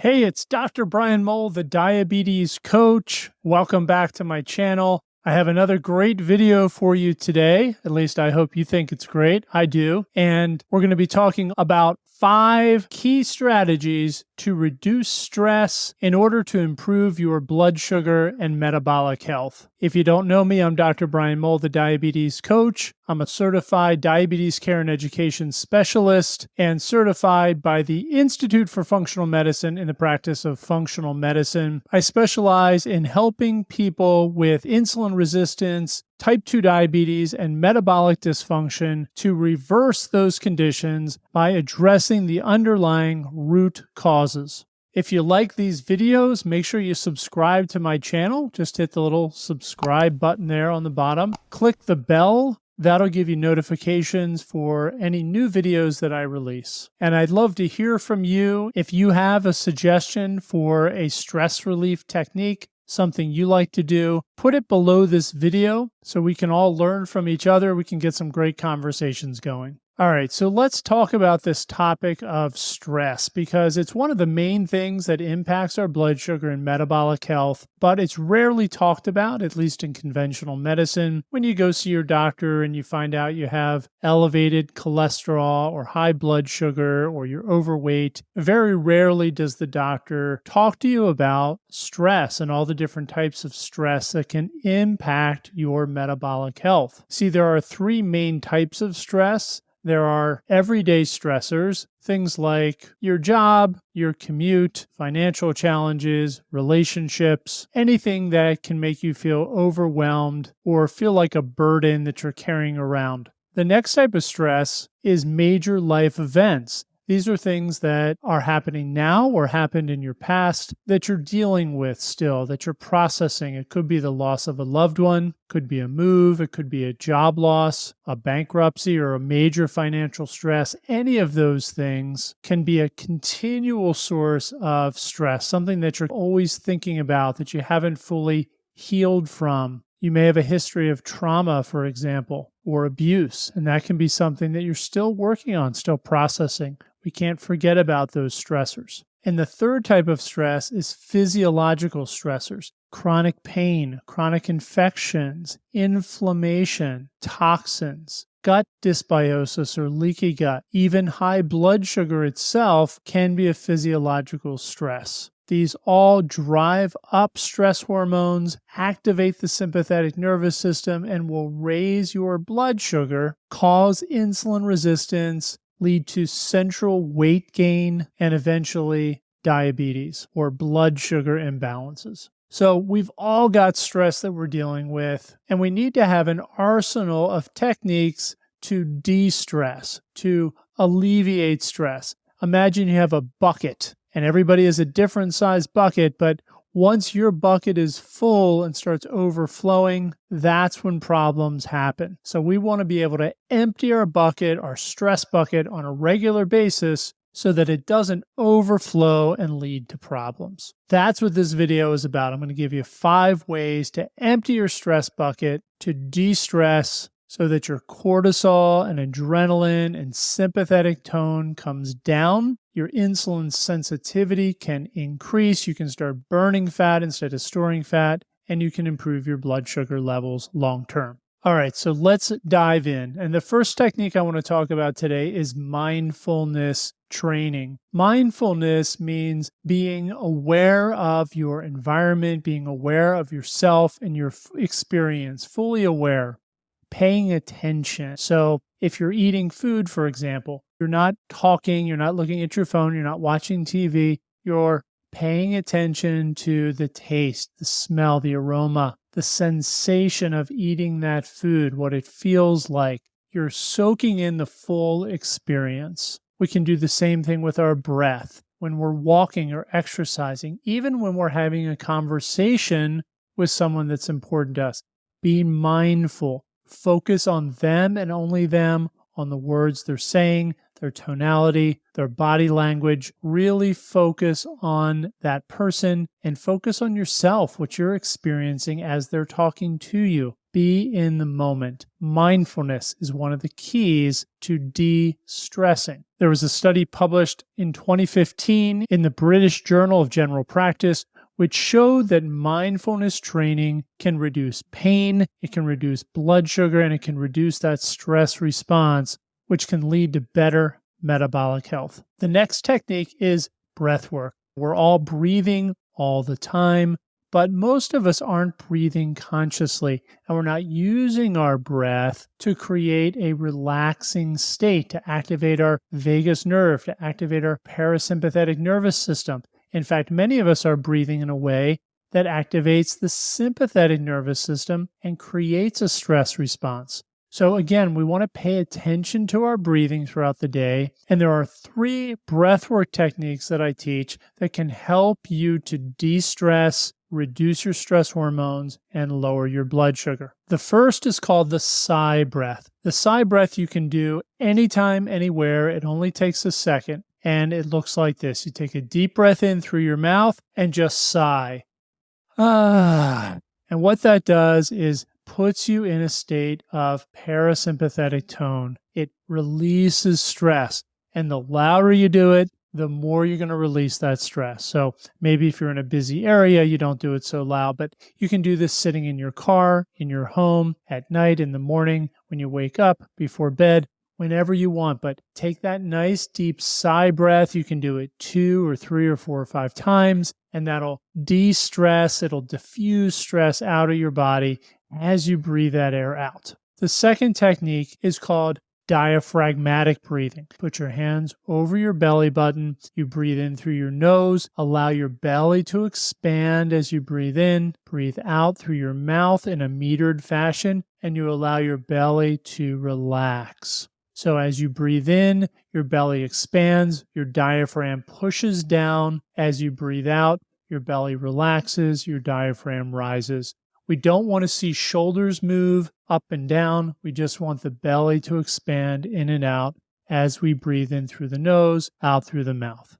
Hey, it's Dr. Brian Mowll, the diabetes coach. Welcome back to my channel. I have another great video for you today. At least I hope you think it's great. I do. And we're going to be talking about 5 key strategies to reduce stress in order to improve your blood sugar and metabolic health. If you don't know me, I'm Dr. Brian Mowll, the diabetes coach. I'm a certified diabetes care and education specialist and certified by the Institute for Functional Medicine in the practice of functional medicine. I specialize in helping people with insulin resistance, type 2 diabetes, and metabolic dysfunction to reverse those conditions by addressing the underlying root causes. If you like these videos, make sure you subscribe to my channel. Just hit the little subscribe button there on the bottom. Click the bell. That'll give you notifications for any new videos that I release. And I'd love to hear from you. If you have a suggestion for a stress relief technique, something you like to do, put it below this video so we can all learn from each other. We can get some great conversations going. All right, so let's talk about this topic of stress because it's one of the main things that impacts our blood sugar and metabolic health, but it's rarely talked about, at least in conventional medicine. When you go see your doctor and you find out you have elevated cholesterol or high blood sugar or you're overweight, very rarely does the doctor talk to you about stress and all the different types of stress that can impact your metabolic health. See, there are 3 main types of stress. There are everyday stressors, things like your job, your commute, financial challenges, relationships, anything that can make you feel overwhelmed or feel like a burden that you're carrying around. The next type of stress is major life events. These are things that are happening now or happened in your past that you're dealing with still, that you're processing. It could be the loss of a loved one, could be a move, it could be a job loss, a bankruptcy, or a major financial stress. Any of those things can be a continual source of stress, something that you're always thinking about that you haven't fully healed from. You may have a history of trauma, for example, or abuse, and that can be something that you're still working on, still processing. We can't forget about those stressors. And the third type of stress is physiological stressors, chronic pain, chronic infections, inflammation, toxins, gut dysbiosis or leaky gut. Even high blood sugar itself can be a physiological stress. These all drive up stress hormones, activate the sympathetic nervous system, and will raise your blood sugar, cause insulin resistance, lead to central weight gain, and eventually diabetes or blood sugar imbalances. So we've all got stress that we're dealing with, and we need to have an arsenal of techniques to de-stress, to alleviate stress. Imagine you have a bucket, and everybody has a different size bucket, but once your bucket is full and starts overflowing, that's when problems happen. So we want to be able to empty our bucket, our stress bucket, on a regular basis so that it doesn't overflow and lead to problems. That's what this video is about. I'm going to give you 5 ways to empty your stress bucket, to de-stress, so that your cortisol and adrenaline and sympathetic tone comes down. Your insulin sensitivity can increase. You can start burning fat instead of storing fat, and you can improve your blood sugar levels long term. All right, so let's dive in. And the first technique I want to talk about today is mindfulness training. Mindfulness means being aware of your environment, being aware of yourself and your experience, fully aware. Paying attention. So if you're eating food, for example, you're not talking, you're not looking at your phone, you're not watching TV, you're paying attention to the taste, the smell, the aroma, the sensation of eating that food, what it feels like. You're soaking in the full experience. We can do the same thing with our breath when we're walking or exercising, even when we're having a conversation with someone that's important to us. Be mindful. Focus on them and only them, on the words they're saying, their tonality, their body language. Really focus on that person and focus on yourself, what you're experiencing as they're talking to you. be in the moment. Mindfulness is one of the keys to de-stressing. There was a study published in 2015 in the British Journal of General Practice which showed that mindfulness training can reduce pain, it can reduce blood sugar, and it can reduce that stress response, which can lead to better metabolic health. The next technique is breathwork. We're all breathing all the time, but most of us aren't breathing consciously, and we're not using our breath to create a relaxing state, to activate our vagus nerve, to activate our parasympathetic nervous system. In fact, many of us are breathing in a way that activates the sympathetic nervous system and creates a stress response. So again, we want to pay attention to our breathing throughout the day. And there are 3 breathwork techniques that I teach that can help you to de-stress, reduce your stress hormones, and lower your blood sugar. The first is called the Sigh Breath. The Sigh Breath you can do anytime, anywhere. It only takes a second. And it looks like this. You take a deep breath in through your mouth and just sigh. And what that does is puts you in a state of parasympathetic tone. It releases stress. And the louder you do it, the more you're going to release that stress. So maybe if you're in a busy area, you don't do it so loud, but you can do this sitting in your car, in your home, at night, in the morning, when you wake up, before bed, whenever you want. But take that nice deep sigh breath. You can do it 2 or 3 or 4 or 5 times, and that'll de-stress. It'll diffuse stress out of your body as you breathe that air out. The second technique is called diaphragmatic breathing. Put your hands over your belly button. You breathe in through your nose. Allow your belly to expand as you breathe in. Breathe out through your mouth in a metered fashion, and you allow your belly to relax. So as you breathe in, your belly expands, your diaphragm pushes down. As you breathe out, your belly relaxes, your diaphragm rises. We don't want to see shoulders move up and down. We just want the belly to expand in and out as we breathe in through the nose, out through the mouth.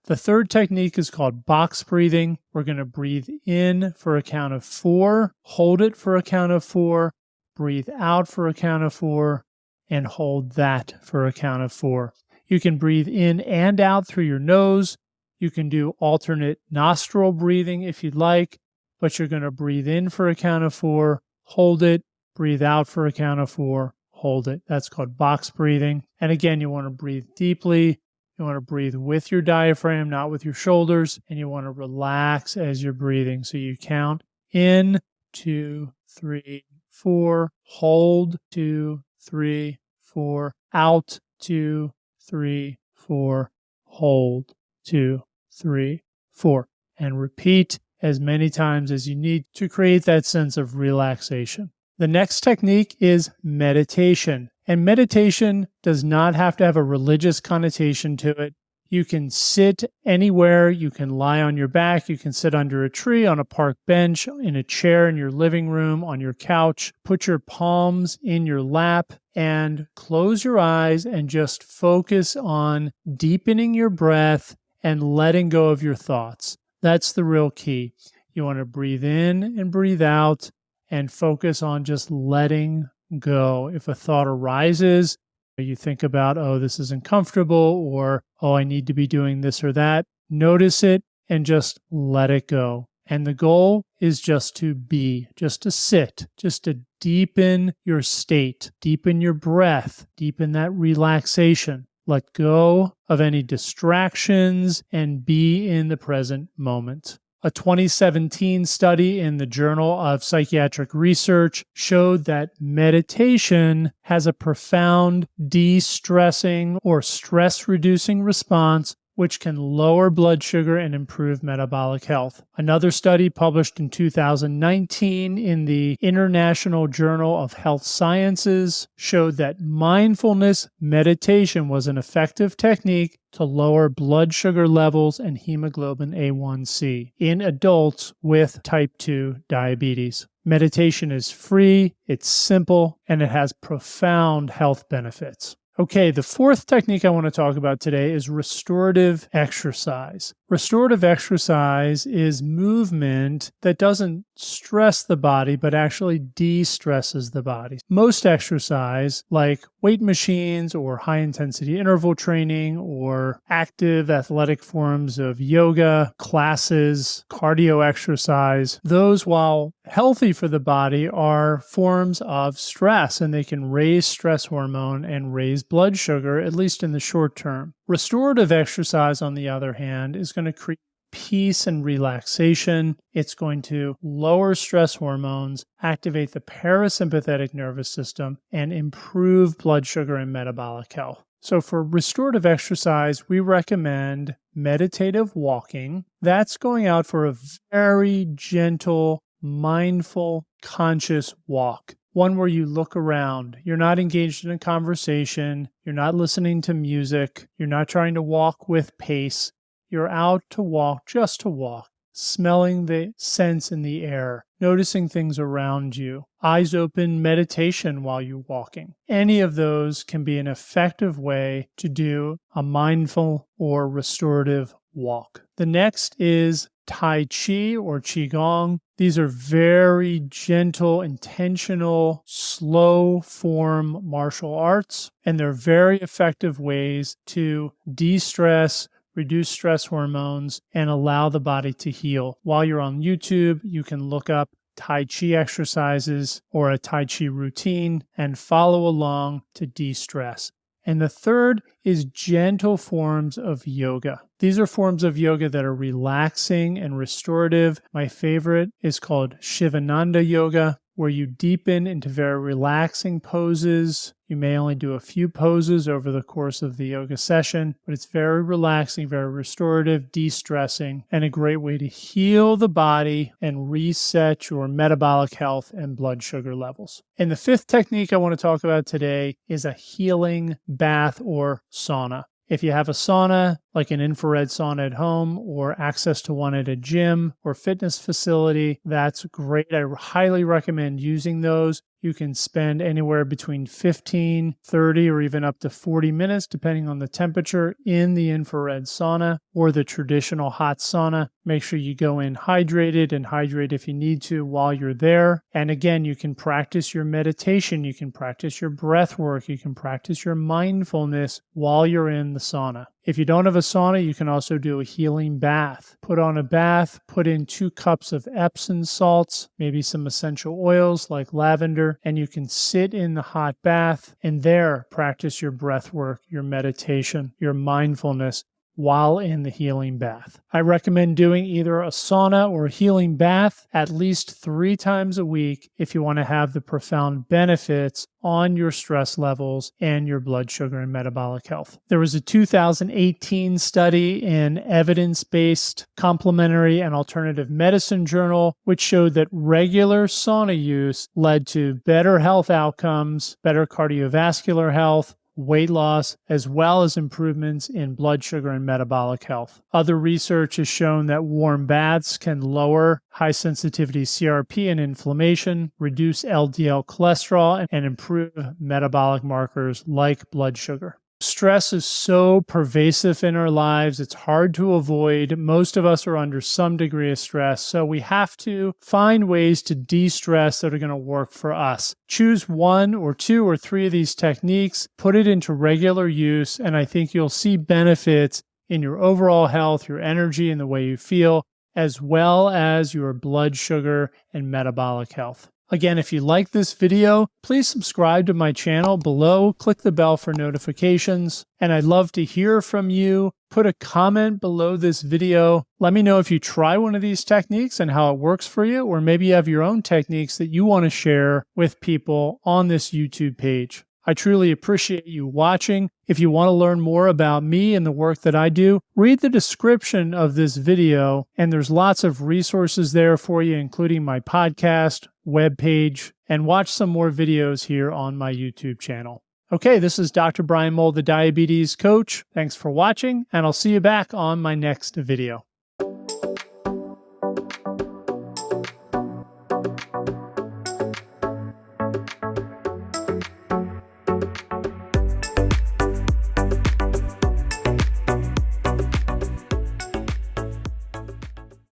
The third technique is called box breathing. We're going to breathe in for a count of 4, hold it for a count of 4, breathe out for a count of 4, and hold that for a count of 4. You can breathe in and out through your nose. You can do alternate nostril breathing if you'd like, but you're going to breathe in for a count of 4, hold it, breathe out for a count of 4, hold it. That's called box breathing. And again, you want to breathe deeply. You want to breathe with your diaphragm, not with your shoulders, and you want to relax as you're breathing. So you count in, 2, 3, 4, hold, 2, 3, 4, out, 2, 3, 4, hold, 2, 3, 4, and repeat as many times as you need to create that sense of relaxation. The next technique is meditation, and meditation does not have to have a religious connotation to it. You can sit anywhere, you can lie on your back, you can sit under a tree, on a park bench, in a chair in your living room, on your couch. Put your palms in your lap and close your eyes and just focus on deepening your breath and letting go of your thoughts. That's the real key. You want to breathe in and breathe out and focus on just letting go. If a thought arises, you think about, oh, this isn't comfortable, or, oh, I need to be doing this or that. Notice it and just let it go. And the goal is just to be, just to sit, just to deepen your state, deepen your breath, deepen that relaxation. Let go of any distractions and be in the present moment. A 2017 study in the Journal of Psychiatric Research showed that meditation has a profound de-stressing or stress-reducing response, which can lower blood sugar and improve metabolic health. Another study published in 2019 in the International Journal of Health Sciences showed that mindfulness meditation was an effective technique to lower blood sugar levels and hemoglobin A1C in adults with type 2 diabetes. Meditation is free, it's simple, and it has profound health benefits. Okay, the fourth technique I want to talk about today is restorative exercise. Restorative exercise is movement that doesn't stress the body, but actually de-stresses the body. Most exercise, like weight machines or high-intensity interval training or active athletic forms of yoga, classes, cardio exercise, those, while healthy for the body, are forms of stress, and they can raise stress hormone and raise blood sugar, at least in the short term. Restorative exercise, on the other hand, is going to create peace and relaxation. It's going to lower stress hormones, activate the parasympathetic nervous system, and improve blood sugar and metabolic health. So for restorative exercise, we recommend meditative walking. That's going out for a very gentle, mindful, conscious walk. One where you look around. You're not engaged in a conversation. You're not listening to music. You're not trying to walk with pace. You're out to walk, just to walk, smelling the scents in the air, noticing things around you, eyes open meditation while you're walking. Any of those can be an effective way to do a mindful or restorative walk. The next is Tai Chi or Qigong. These are very gentle, intentional, slow form martial arts, and they're very effective ways to de-stress, reduce stress hormones, and allow the body to heal. While you're on YouTube, you can look up Tai Chi exercises or a Tai Chi routine and follow along to de-stress. And the third is gentle forms of yoga. These are forms of yoga that are relaxing and restorative. My favorite is called Shivananda yoga, where you deepen into very relaxing poses. You may only do a few poses over the course of the yoga session, but it's very relaxing, very restorative, de-stressing, and a great way to heal the body and reset your metabolic health and blood sugar levels. And the fifth technique I want to talk about today is a healing bath or sauna. If you have a sauna, like an infrared sauna at home or access to one at a gym or fitness facility, that's great. I highly recommend using those. You can spend anywhere between 15, 30, or even up to 40 minutes, depending on the temperature, in the infrared sauna or the traditional hot sauna. Make sure you go in hydrated and hydrate if you need to while you're there. And again, you can practice your meditation, you can practice your breath work, you can practice your mindfulness while you're in the sauna. If you don't have a sauna, you can also do a healing bath. Put on a bath, put in 2 cups of Epsom salts, maybe some essential oils like lavender, and you can sit in the hot bath and there practice your breath work, your meditation, your mindfulness while in the healing bath. I recommend doing either a sauna or a healing bath at least 3 times a week if you want to have the profound benefits on your stress levels and your blood sugar and metabolic health. There was a 2018 study in Evidence-Based Complementary and Alternative Medicine Journal, which showed that regular sauna use led to better health outcomes, better cardiovascular health, weight loss, as well as improvements in blood sugar and metabolic health. Other research has shown that warm baths can lower high-sensitivity CRP and inflammation, reduce LDL cholesterol, and improve metabolic markers like blood sugar. Stress is so pervasive in our lives, it's hard to avoid. Most of us are under some degree of stress, so we have to find ways to de-stress that are going to work for us. Choose 1 or 2 or 3 of these techniques, put it into regular use, and I think you'll see benefits in your overall health, your energy, and the way you feel, as well as your blood sugar and metabolic health. Again, if you like this video, please subscribe to my channel below, click the bell for notifications, and I'd love to hear from you. Put a comment below this video. Let me know if you try one of these techniques and how it works for you, or maybe you have your own techniques that you want to share with people on this YouTube page. I truly appreciate you watching. If you want to learn more about me and the work that I do, read the description of this video, and there's lots of resources there for you, including my podcast, webpage, and watch some more videos here on my YouTube channel. Okay, this is Dr. Brian Mowll, the Diabetes Coach. Thanks for watching, and I'll see you back on my next video.